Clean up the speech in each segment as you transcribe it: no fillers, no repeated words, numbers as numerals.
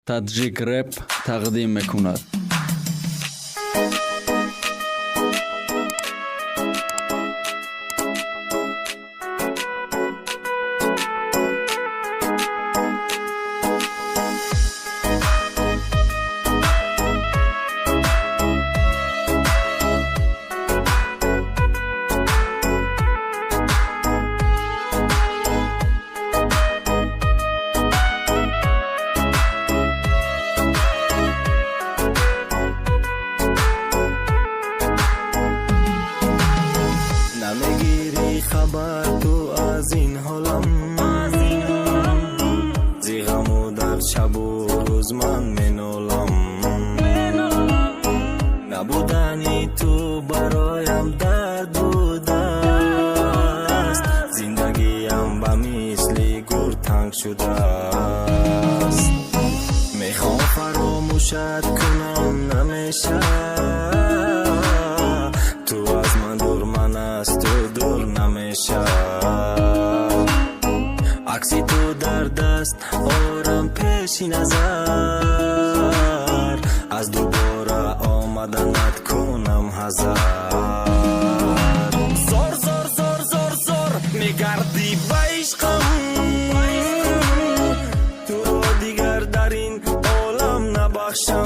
таджик рэп тақдим мекунад. نمیگیری خبر تو از این حالم، زیغم در شب و روز من منولم. نبودنی تو برایم درد بوده است، زندگیم به مثل گور تنگ شده است. میخوام فراموشت کنم نمیشه، تو از من دور من از تو دور نمیشه. عکسی تو در دست آرام پیش نظر، از دوباره آمدنت کنم هزار. زور زور زور زور زور میگردی به عشقم، تو رو دیگر در این عالم نبخشم.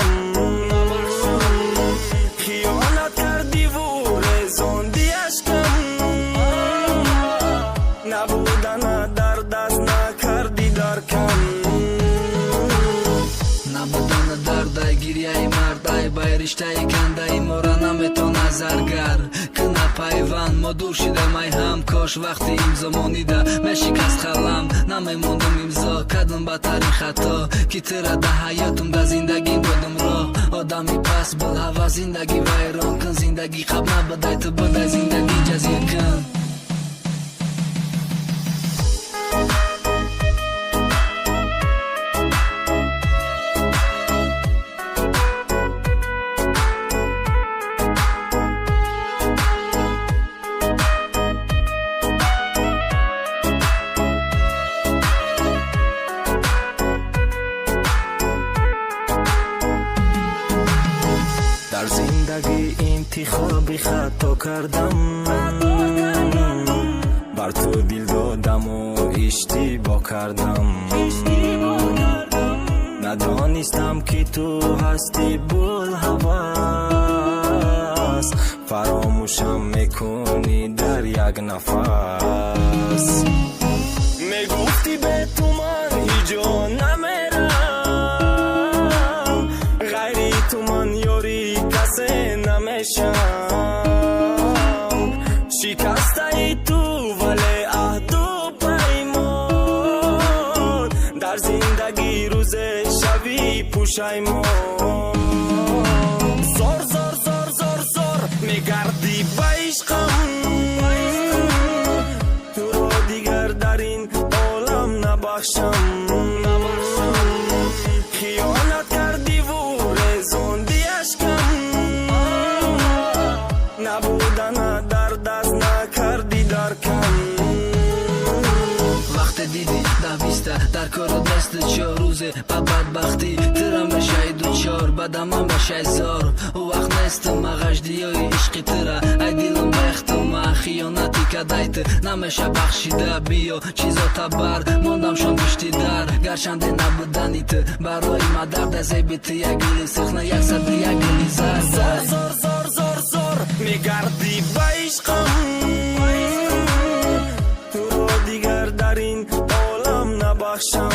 خیانت کردی و رزوندی اشکم، نبودن در دست نکردی درکم. نبودن درد گریه مرد ای بای رشته کنده ما را نمیتون نظرگر کنه پیوند. ما دور شدیم ای هم کاش وقتی امضا مانیده میشکست خلم، نمیموندم امضا کردم به تاریخ خطا که تیره ده حیاتم ده زندگی بودم راه. آدمی پس بل هوا زندگی ویران کن، زندگی قبل نبوده تو بوده زندگی جزیر کن. در زندگی انتخابی خطا کردم، بر تو دل دادم و اشتباه کردم. ندانستم که تو هستی بول هوس، فراموشم میکنی در یک نفس. میگفتی به تو من هیجا نمیرم، غیری تو من یاری کسی نمیشم. شکسته ای تو ولی عهد و پیمان، در زندگی روز شوی پوشیمان. زور زور زور زور زور میگردی به عشقم، تو رو دیگر در این عالم نبخشم. خیانت کردی و رزوندی اشکم، نبودن در دست نکردی درکم. وقت دیدی دویسته در کار و دست 4 روزه با بدبختی ترم بشه دوچار بدم من بشه زار. او وقت نیستم مغجدی های عشقی تره ای دیلم بختم خیانتی کدایت نمیشه بخشیده. بیا چیزا تبر ماندم شان گشتی در گرچنده نبودنیت برای ما درد از بیت یک گلی سخنه 100 یک گلی زر. زور زور زور زور زور میگردی به عشقم، تو رو دیگر در این عالم نبخشم.